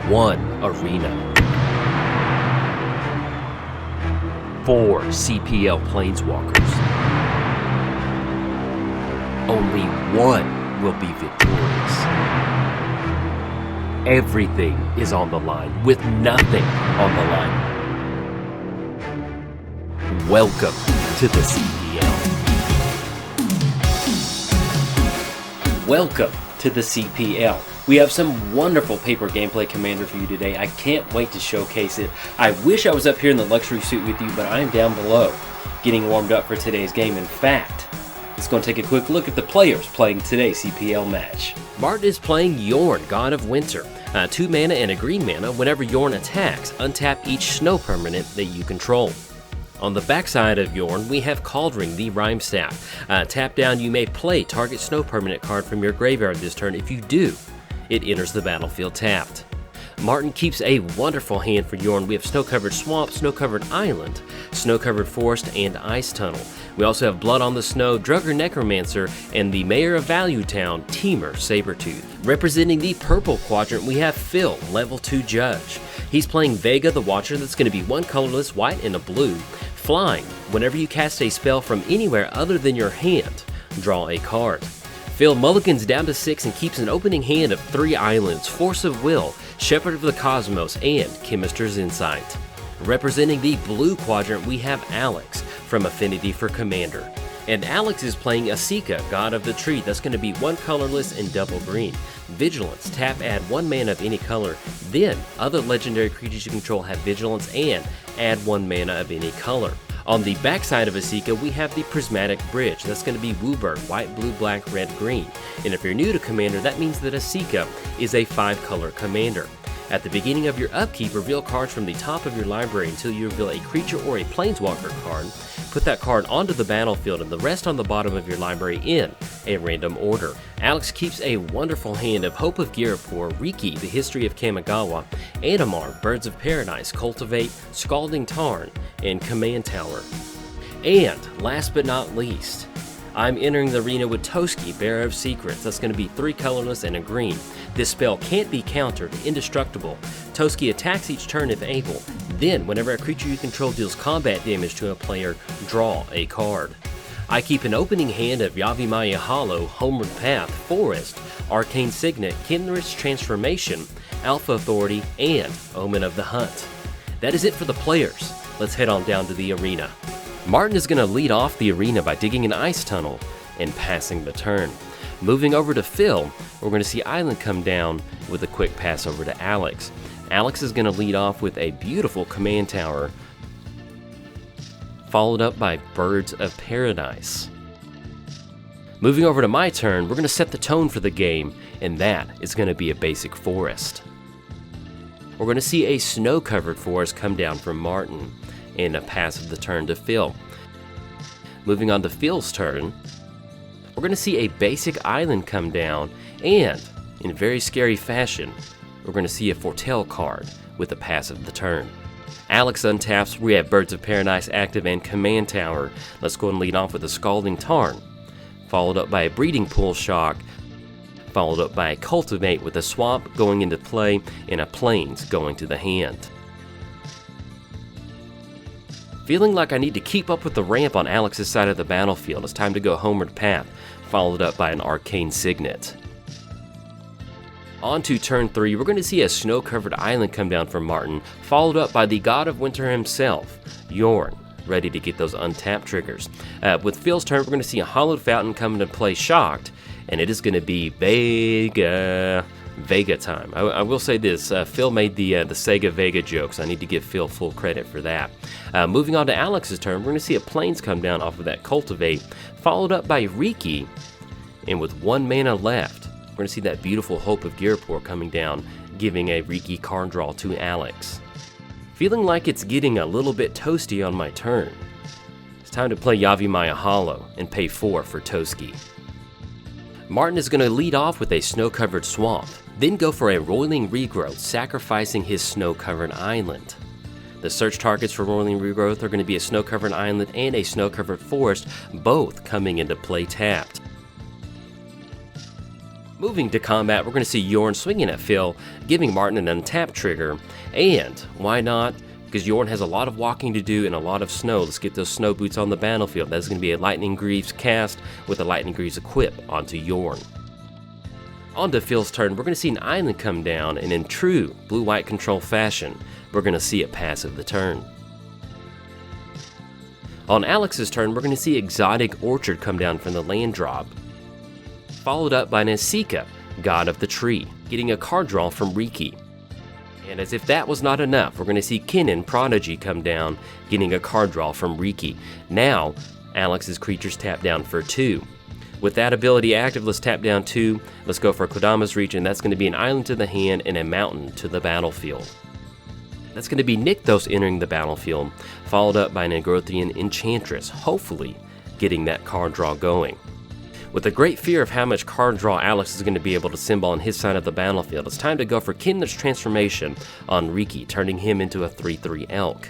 1 arena, 4 CPL planeswalkers. Only one will be victorious. Everything is on the line with nothing on the line. Welcome to the CPL. Welcome to the CPL. We have some wonderful paper gameplay Commander for you today. I can't wait to showcase it. I wish I was up here in the luxury suite with you, but I am down below getting warmed up for today's game. In fact, let's go and take a quick look at the players playing today's CPL match. Martin is playing Jorn, God of Winter. 2 mana and a green mana. Whenever Jorn attacks, untap each snow permanent that you control. On the backside of Jorn, we have Cauldron, the Rhyme Staff. Tap down, you may play target snow permanent card from your graveyard this turn. If you do, it enters the battlefield tapped. Martin keeps a wonderful hand for Jorn. We have Snow-Covered Swamp, Snow-Covered Island, Snow-Covered Forest, and Ice Tunnel. We also have Blood on the Snow, Drugger Necromancer, and the Mayor of Value Town, Teamer Sabretooth. Representing the purple quadrant, we have Phil, Level 2 Judge. He's playing Vega the Watcher. That's going to be 1 colorless, white, and a blue. Flying, whenever you cast a spell from anywhere other than your hand, draw a card. Phil mulligans down to 6 and keeps an opening hand of 3 islands, Force of Will, Shepherd of the Cosmos, and Chemist's Insight. Representing the blue quadrant, we have Alex from Affinity for Commander. And Alex is playing Esika, God of the Tree. That's going to be 1 colorless and double green. Vigilance, tap, add 1 mana of any color. Then, other legendary creatures you control have Vigilance and add 1 mana of any color. On the backside of Esika, we have the Prismatic Bridge. That's going to be Wooburg, white, blue, black, red, green. And if you're new to Commander, that means that Esika is a 5-color commander. At the beginning of your upkeep, reveal cards from the top of your library until you reveal a creature or a planeswalker card. Put that card onto the battlefield and the rest on the bottom of your library in a random order. Alex keeps a wonderful hand of Hope of Girapur, Riki, the History of Kamigawa, Animar, Birds of Paradise, Cultivate, Scalding Tarn, and Command Tower. And last but not least, I'm entering the arena with Toski, Bearer of Secrets. That's going to be 3 colorless and a green. This spell can't be countered, indestructible. Toski attacks each turn if able. Then, whenever a creature you control deals combat damage to a player, draw a card. I keep an opening hand of Yavimaya Hollow, Homeward Path, Forest, Arcane Signet, Kindred's Transformation, Alpha Authority, and Omen of the Hunt. That is it for the players. Let's head on down to the arena. Martin is going to lead off the arena by digging an ice tunnel and passing the turn. Moving over to Phil, we're going to see Island come down with a quick pass over to Alex. Alex is going to lead off with a beautiful command tower, followed up by Birds of Paradise. Moving over to my turn, we're going to set the tone for the game, and that is going to be a basic forest. We're going to see a snow-covered forest come down from Martin, and a pass of the turn to Phil. Moving on to Phil's turn, we're going to see a basic island come down, and in very scary fashion, we're going to see a Foretell card with a pass of the turn. Alex untaps, we have Birds of Paradise active and Command Tower. Let's go and lead off with a Scalding Tarn, followed up by a Breeding Pool Shock, followed up by a Cultivate with a Swamp going into play and a Plains going to the hand. Feeling like I need to keep up with the ramp on Alex's side of the battlefield, it's time to go Homeward Path, followed up by an Arcane Signet. On to turn 3, we're going to see a snow-covered island come down from Martin, followed up by the God of Winter himself, Jorn, ready to get those untapped triggers. With Phil's turn, we're going to see a Hollowed Fountain come into play Shocked, and it is going to be Vega time. I will say this, Phil made the Sega Vega jokes. I need to give Phil full credit for that. Moving on to Alex's turn, we're going to see a Plains come down off of that Cultivate, followed up by Riki, and with 1 mana left, we're going to see that beautiful Hope of Girapur coming down, giving a Riki card draw to Alex. Feeling like it's getting a little bit toasty on my turn, it's time to play Yavimaya Hollow and pay 4 for Toski. Martin is going to lead off with a snow-covered swamp, then go for a rolling regrowth, sacrificing his snow-covered island. The search targets for rolling regrowth are going to be a snow-covered island and a snow-covered forest, both coming into play tapped. Moving to combat, we're going to see Jorn swinging at Phil, giving Martin an untap trigger, and why not? Because Jorn has a lot of walking to do and a lot of snow. Let's get those snow boots on the battlefield. That's going to be a Lightning Greaves cast with a Lightning Greaves equip onto Jorn. On to Phil's turn, we're going to see an island come down, and in true blue-white control fashion, we're going to see a pass of the turn. On Alex's turn, we're going to see Exotic Orchard come down from the land drop, followed up by an Esika, God of the Tree, getting a card draw from Riki. And as if that was not enough, we're going to see Kennen Prodigy come down, getting a card draw from Riki. Now, Alex's creatures tap down for 2. With that ability active, let's tap down 2. Let's go for Kodama's Reach, and that's going to be an island to the hand and a mountain to the battlefield. That's going to be Nykthos entering the battlefield, followed up by an Agrothian Enchantress, hopefully getting that card draw going. With a great fear of how much card draw Alex is going to be able to symbol on his side of the battlefield, it's time to go for Kennen's Transformation on Riki, turning him into a 3/3 elk.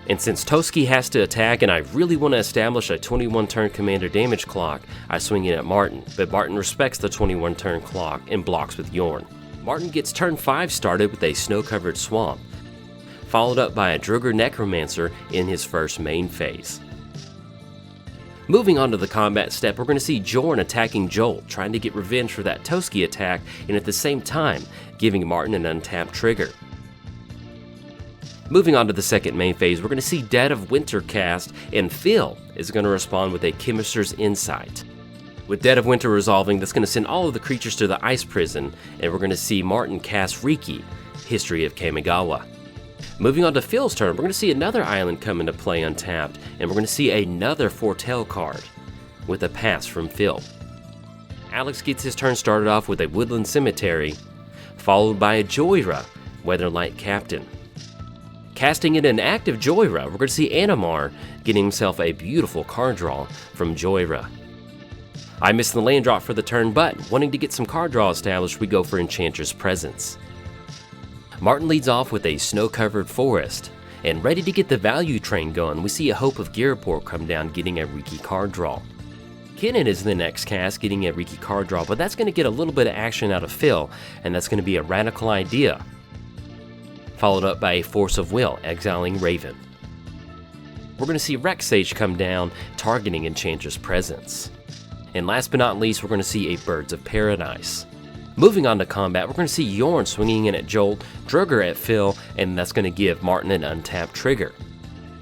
And since Toski has to attack and I really want to establish a 21 turn commander damage clock, I swing in at Martin, but Martin respects the 21 turn clock and blocks with Jorn. Martin gets turn 5 started with a snow-covered swamp, followed up by a Druger Necromancer in his first main phase. Moving on to the combat step, we're going to see Jorn attacking Joel, trying to get revenge for that Toski attack, and at the same time, giving Martin an untapped trigger. Moving on to the second main phase, we're going to see Dead of Winter cast, and Phil is going to respond with a Chemister's Insight. With Dead of Winter resolving, that's going to send all of the creatures to the Ice Prison, and we're going to see Martin cast Riki, History of Kamigawa. Moving on to Phil's turn, we're going to see another island come into play untapped, and we're going to see another Foretell card, with a pass from Phil. Alex gets his turn started off with a Woodland Cemetery, followed by a Joyra, Weatherlight Captain. Casting in an active Joyra, we're going to see Animar getting himself a beautiful card draw from Joyra. I missed the land drop for the turn, but wanting to get some card draw established, we go for Enchantress Presence. Martin leads off with a snow-covered forest, and ready to get the value train going, we see a Hope of Garaport come down getting a Riki card draw. Kennen is the next cast getting a Riki card draw, but that's going to get a little bit of action out of Phil, and that's going to be a Radical Idea, followed up by a Force of Will, exiling Raven. We're going to see Rexage come down, targeting Enchantress Presence. And last but not least, we're going to see a Birds of Paradise. Moving on to combat, we're going to see Jorn swinging in at Jolt, Druger at Phil, and that's going to give Martin an untapped trigger.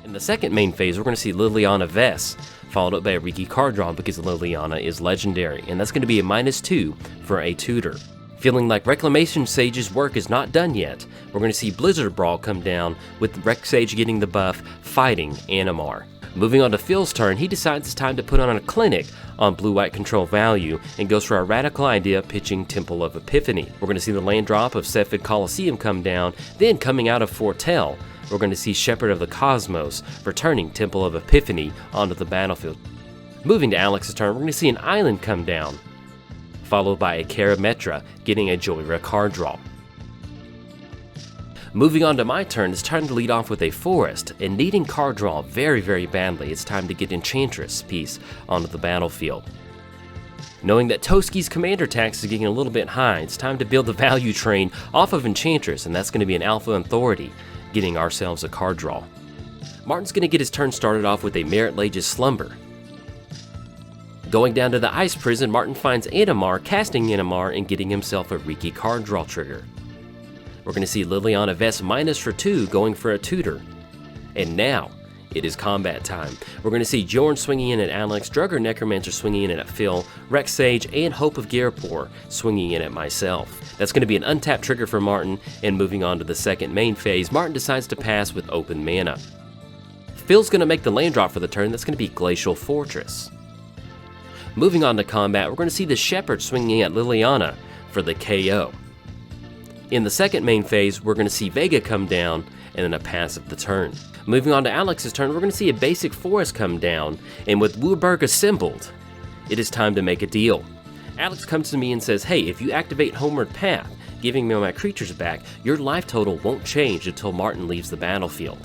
In the second main phase, we're going to see Liliana Vess, followed up by a Riki card draw because Liliana is legendary, and that's going to be a -2 for a tutor. Feeling like Reclamation Sage's work is not done yet, we're going to see Blizzard Brawl come down, with Rexage getting the buff, fighting Animar. Moving on to Phil's turn, he decides it's time to put on a clinic on blue-white control value and goes for a Radical Idea pitching Temple of Epiphany. We're going to see the land drop of Cephid Coliseum come down, then coming out of Foretell, we're going to see Shepherd of the Cosmos returning Temple of Epiphany onto the battlefield. Moving to Alex's turn, we're going to see an island come down, followed by a Karametra getting a Joyra card draw. Moving on to my turn, it's time to lead off with a forest, and needing card draw very, very badly, it's time to get Enchantress piece onto the battlefield. Knowing that Toski's commander tax is getting a little bit high, it's time to build the value train off of Enchantress, and that's going to be an Alpha Authority, getting ourselves a card draw. Martin's going to get his turn started off with a Merit Lage Slumber. Going down to the Ice Prison, Martin finds Animar, casting Animar, and getting himself a Riki card draw trigger. We're going to see Liliana Vess -2 going for a tutor. And now, it is combat time. We're going to see Jorn swinging in at Alex, Druger Necromancer swinging in at Phil, Rexage, and Hope of Garaport swinging in at myself. That's going to be an untapped trigger for Martin, and moving on to the second main phase, Martin decides to pass with open mana. Phil's going to make the land drop for the turn, that's going to be Glacial Fortress. Moving on to combat, we're going to see the Shepherd swinging at Liliana for the KO. In the second main phase, we're going to see Vega come down, and then a pass of the turn. Moving on to Alex's turn, we're going to see a basic forest come down, and with Wurberg assembled, it is time to make a deal. Alex comes to me and says, hey, if you activate Homeward Path, giving me my creatures back, your life total won't change until Martin leaves the battlefield.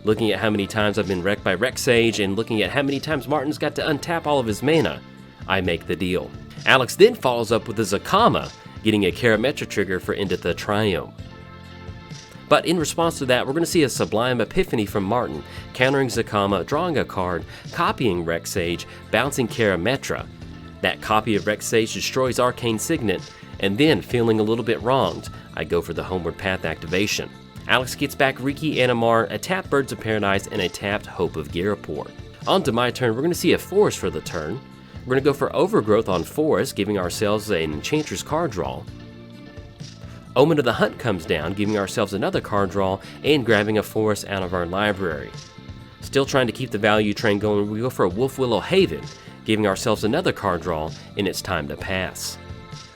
Looking at how many times I've been wrecked by Rexage, and looking at how many times Martin's got to untap all of his mana, I make the deal. Alex then follows up with a Zakama, getting a Karametra trigger for End of the Triome. But in response to that, we're going to see a Sublime Epiphany from Martin, countering Zakama, drawing a card, copying Rex Sage, bouncing Karametra. That copy of Rex Sage destroys Arcane Signet, and then, feeling a little bit wronged, I go for the Homeward Path activation. Alex gets back Riki Animar, a tapped Birds of Paradise, and a tapped Hope of Garapor. On to my turn, we're going to see a Forest for the turn. We're going to go for Overgrowth on Forest, giving ourselves an Enchantress card draw. Omen of the Hunt comes down, giving ourselves another card draw and grabbing a forest out of our library. Still trying to keep the value train going, we go for a Wolf Willow Haven, giving ourselves another card draw, and it's time to pass.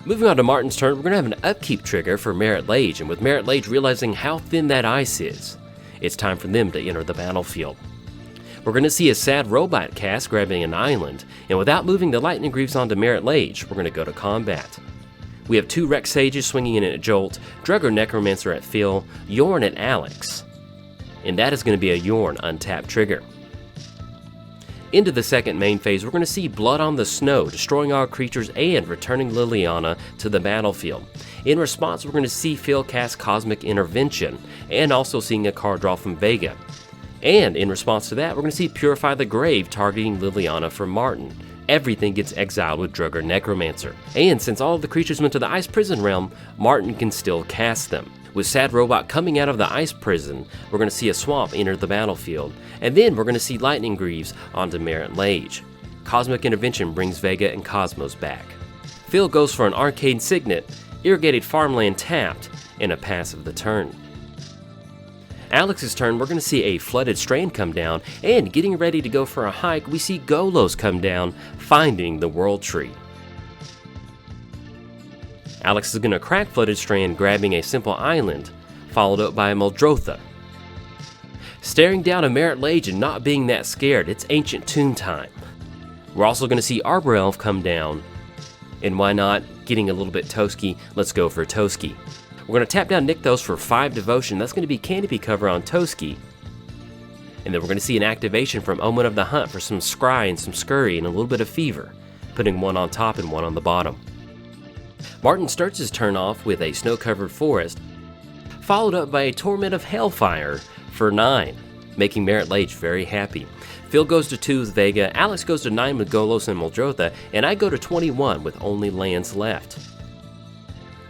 Moving on to Martin's turn, we're going to have an upkeep trigger for Merit Lage, and with Merit Lage realizing how thin that ice is, it's time for them to enter the battlefield. We're going to see a Sad Robot cast grabbing an island, and without moving the Lightning Greaves onto Merit Lage, we're going to go to combat. We have 2 Rex Sages swinging in at Jolt, Drugger Necromancer at Phil, Jorn at Alex. And that is going to be a Jorn untapped trigger. Into the second main phase, we're going to see Blood on the Snow, destroying our creatures and returning Liliana to the battlefield. In response, we're going to see Phil cast Cosmic Intervention, and also seeing a card draw from Vega. And in response to that, we're going to see Purify the Grave, targeting Liliana for Martin. Everything gets exiled with Drugger Necromancer. And since all of the creatures went to the Ice Prison realm, Martin can still cast them. With Sad Robot coming out of the Ice Prison, we're going to see a Swamp enter the battlefield, and then we're going to see Lightning Greaves onto Merit Lage. Cosmic Intervention brings Vega and Cosmos back. Phil goes for an Arcane Signet, Irrigated Farmland tapped, and a pass of the turn. Alex's turn, we're going to see a Flooded Strand come down, and getting ready to go for a hike, we see Golos come down, finding the World Tree. Alex is going to crack Flooded Strand, grabbing a simple island, followed up by a Muldrotha. Staring down a Merit Lage and not being that scared, it's Ancient Tomb time. We're also going to see Arbor Elf come down, and why not, getting a little bit Toski, let's go for Toski. We're going to tap down Nykthos for 5 Devotion. That's going to be Canopy Cover on Toski. And then we're going to see an activation from Omen of the Hunt for some Scry and some Scurry and a little bit of Fever, putting one on top and one on the bottom. Martin starts his turn off with a Snow-Covered Forest, followed up by a Torment of Hellfire for 9, making Merit Lage very happy. Phil goes to 2 with Vega, Alex goes to 9 with Golos and Muldrotha, and I go to 21 with only lands left.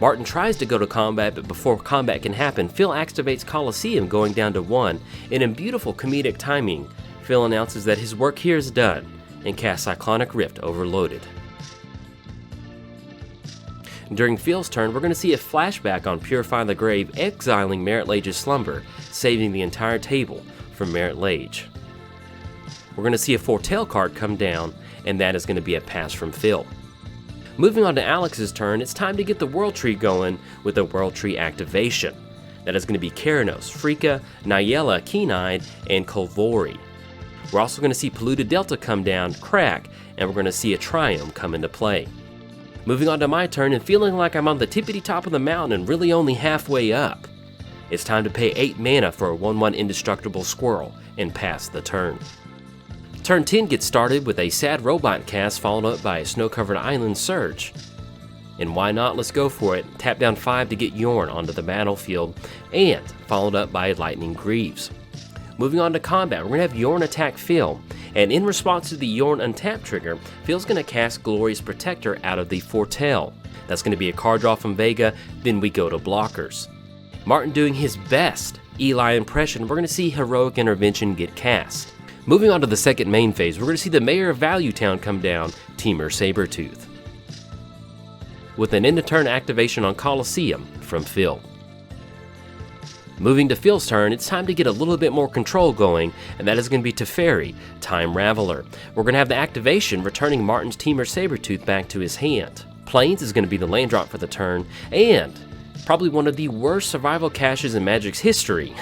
Martin tries to go to combat, but before combat can happen, Phil activates Colosseum, going down to 1, and in beautiful comedic timing, Phil announces that his work here is done, and casts Cyclonic Rift Overloaded. During Phil's turn, we're going to see a flashback on Purify the Grave, exiling Merit Lage's Slumber, saving the entire table from Merit Lage. We're going to see a Foretell card come down, and that is going to be a pass from Phil. Moving on to Alex's turn, it's time to get the World Tree going with a World Tree activation. That is going to be Keranos, Frika, Nayela, Keen-Eyed, and Kolvori. We're also going to see Polluted Delta come down, crack, and we're going to see a Triome come into play. Moving on to my turn and feeling like I'm on the tippity top of the mountain and really only halfway up. It's time to pay 8 mana for a 1/1 Indestructible Squirrel and pass the turn. Turn 10 gets started with a Sad Robot cast followed up by a Snow-Covered Island Surge. And why not, let's go for it. Tap down 5 to get Jorn onto the battlefield, and followed up by Lightning Greaves. Moving on to combat, we're going to have Jorn attack Phil, and in response to the Jorn untap trigger, Phil's going to cast Glorious Protector out of the Foretell. That's going to be a card draw from Vega, then we go to blockers. Martin doing his best Eli impression, we're going to see Heroic Intervention get cast. Moving on to the second main phase, we're going to see the Mayor of Value Town come down, Temur Sabertooth, with an end-of-turn activation on Colosseum from Phil. Moving to Phil's turn, it's time to get a little bit more control going, and that is going to be Teferi, Time Raveler. We're going to have the activation returning Martin's Temur Sabertooth back to his hand. Plains is going to be the land drop for the turn, and probably one of the worst survival caches in Magic's history.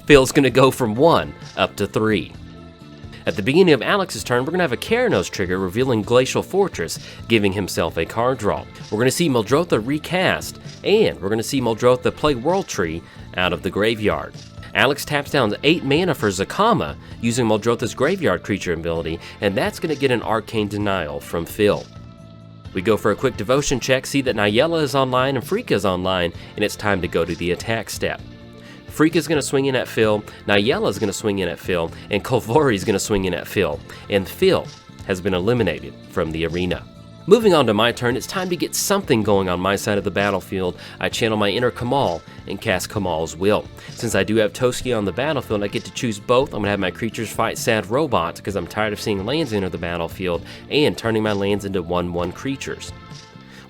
Phil's going to go from 1 up to 3. At the beginning of Alex's turn, we're going to have a Keranos trigger revealing Glacial Fortress, giving himself a card draw. We're going to see Muldrotha recast, and we're going to see Muldrotha play World Tree out of the graveyard. Alex taps down 8 mana for Zakama using Muldrotha's graveyard creature ability, and that's going to get an Arcane Denial from Phil. We go for a quick devotion check, see that Nayela is online and Frika is online, and it's time to go to the attack step. Frika is going to swing in at Phil, Nayela is going to swing in at Phil, and Kolvori is going to swing in at Phil, and Phil has been eliminated from the arena. Moving on to my turn, it's time to get something going on my side of the battlefield. I channel my inner Kamal and cast Kamal's Will. Since I do have Toski on the battlefield, I get to choose both. I'm going to have my creatures fight sad robots because I'm tired of seeing lands enter the battlefield and turning my lands into 1/1 creatures.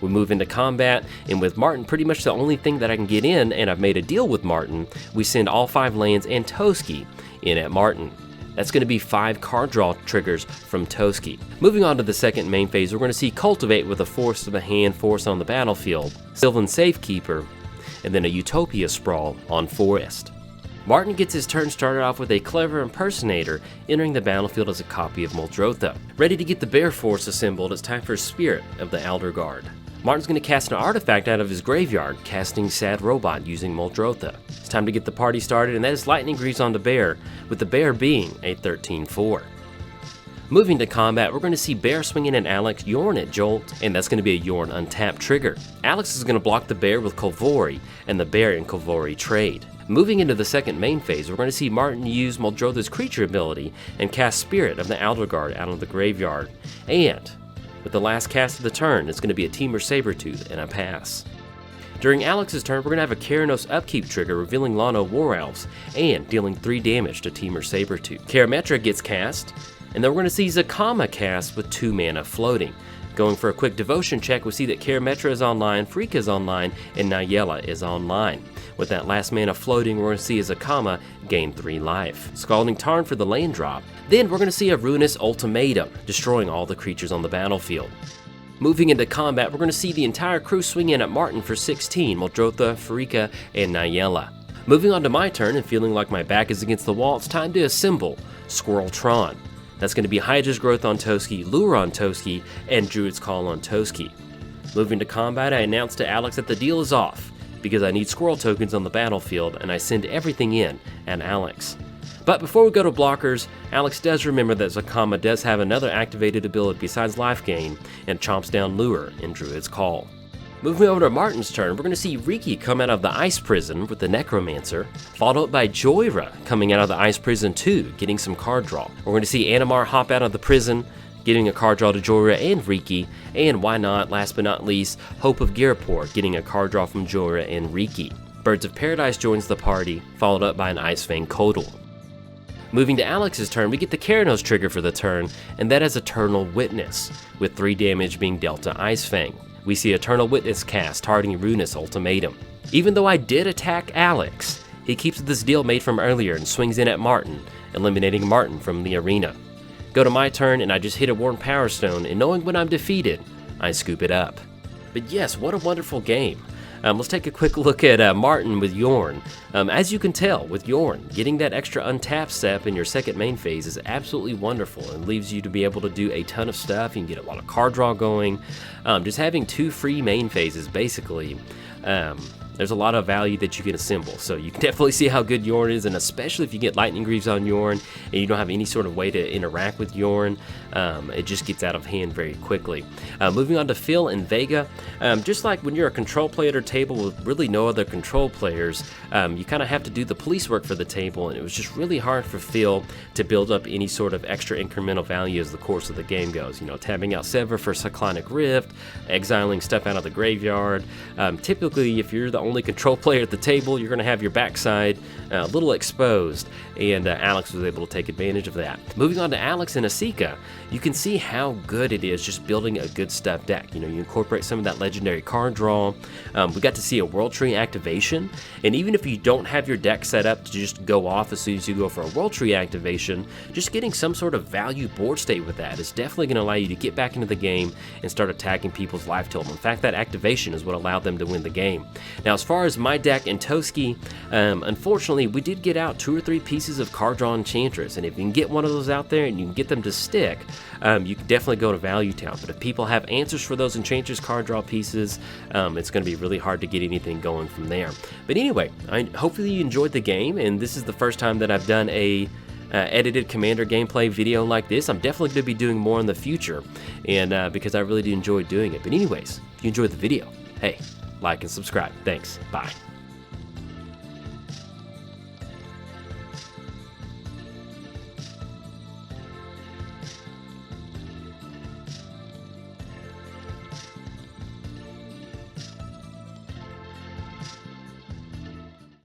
We move into combat, and with Martin pretty much the only thing that I can get in, and I've made a deal with Martin, we send all 5 lands and Toski in at Martin. That's going to be 5 card draw triggers from Toski. Moving on to the second main phase, we're going to see Cultivate with a Force to the Hand force on the battlefield, Sylvan Safekeeper, and then a Utopia Sprawl on Forest. Martin gets his turn started off with a Clever Impersonator, entering the battlefield as a copy of Muldrotha. Ready to get the Bear Force assembled, it's time for Spirit of the Elder Guard. Martin's going to cast an artifact out of his graveyard, casting Sad Robot using Muldrotha. It's time to get the party started, and that is Lightning Greaves on the Bear, with the Bear being a 13/4. Moving to combat, we're going to see Bear swinging at Alex, Jorn at Jolt, and that's going to be a Jorn untapped trigger. Alex is going to block the Bear with Kolvori, and the Bear and Kolvori trade. Moving into the second main phase, we're going to see Martin use Muldrotha's creature ability and cast Spirit of the Elder Guard out of the graveyard. And with the last cast of the turn, it's going to be a Temur Sabertooth and a pass. During Alex's turn, we're going to have a Keranos Upkeep trigger revealing Lano War Elves and dealing 3 damage to Temur Sabertooth. Karametra gets cast, and then we're going to see Zakama cast with 2 mana floating. Going for a quick devotion check, we see that Karametra is online, Frika is online, and Nayela is online. With that last mana floating, we're going to see Zakama gain 3 life. Scalding Tarn for the land drop. Then we're going to see a Ruinous Ultimatum, destroying all the creatures on the battlefield. Moving into combat, we're going to see the entire crew swing in at Martin for 16, Muldrotha, Frika, and Nayela. Moving on to my turn, and feeling like my back is against the wall, it's time to assemble Squirreltron. That's going to be Hydra's Growth on Toski, Lure on Toski, and Druid's Call on Toski. Moving to combat, I announce to Alex that the deal is off, because I need squirrel tokens on the battlefield, and I send everything in at Alex. But before we go to blockers, Alex does remember that Zakama does have another activated ability besides Life Gain, and chomps down Lure in Druid's Call. Moving over to Martin's turn, we're going to see Riki come out of the Ice Prison with the Necromancer, followed up by Joyra coming out of the Ice Prison too, getting some card draw. We're going to see Animar hop out of the prison, getting a card draw to Joyra and Riki, and why not, last but not least, Hope of Girapur, getting a card draw from Joyra and Riki. Birds of Paradise joins the party, followed up by an Ice Fang Kodal. Moving to Alex's turn, we get the Keranos trigger for the turn, and that is Eternal Witness, with 3 damage being dealt to Ice Fang. We see Eternal Witness cast, targeting Ruinous Ultimatum. Even though I did attack Alex, he keeps this deal made from earlier and swings in at Martin, eliminating Martin from the arena. Go to my turn, and I just hit a Worn Power Stone, and knowing when I'm defeated, I scoop it up. But yes, what a wonderful game. Let's take a quick look at Martin with Jorn. As you can tell, with Jorn, getting that extra untapped step in your second main phase is absolutely wonderful and leaves you to be able to do a ton of stuff. You can get a lot of card draw going. Just having 2 free main phases, basically, there's a lot of value that you can assemble. So you can definitely see how good Jorn is, and especially if you get Lightning Greaves on Jorn and you don't have any sort of way to interact with Jorn, it just gets out of hand very quickly. Moving on to Phil and Vega, just like when you're a control player at a table with really no other control players, you kind of have to do the police work for the table, and it was just really hard for Phil to build up any sort of extra incremental value as the course of the game goes. You know, tapping out Sever for Cyclonic Rift, exiling stuff out of the graveyard. Typically, if you're the only control player at the table, you're going to have your backside a little exposed, and Alex was able to take advantage of that. Moving on to Alex and Esika, you can see how good it is just building a good stuff deck. You know, you incorporate some of that legendary card draw. We got to see a World Tree activation, and even if you don't have your deck set up to just go off as soon as you go for a World Tree activation, just getting some sort of value board state with that is definitely going to allow you to get back into the game and start attacking people's life total. In fact, that activation is what allowed them to win the game. Now, as far as my deck and Toski, unfortunately, we did get out 2 or 3 pieces of card draw Enchantress, and if you can get one of those out there and you can get them to stick, you can definitely go to Value Town. But if people have answers for those Enchantress card draw pieces, it's going to be really hard to get anything going from there. But anyway, hopefully you enjoyed the game, and this is the first time that I've done a edited Commander gameplay video like this. I'm definitely going to be doing more in the future, and because I really do enjoy doing it. But anyways, if you enjoyed the video, hey, like and subscribe. Thanks. Bye.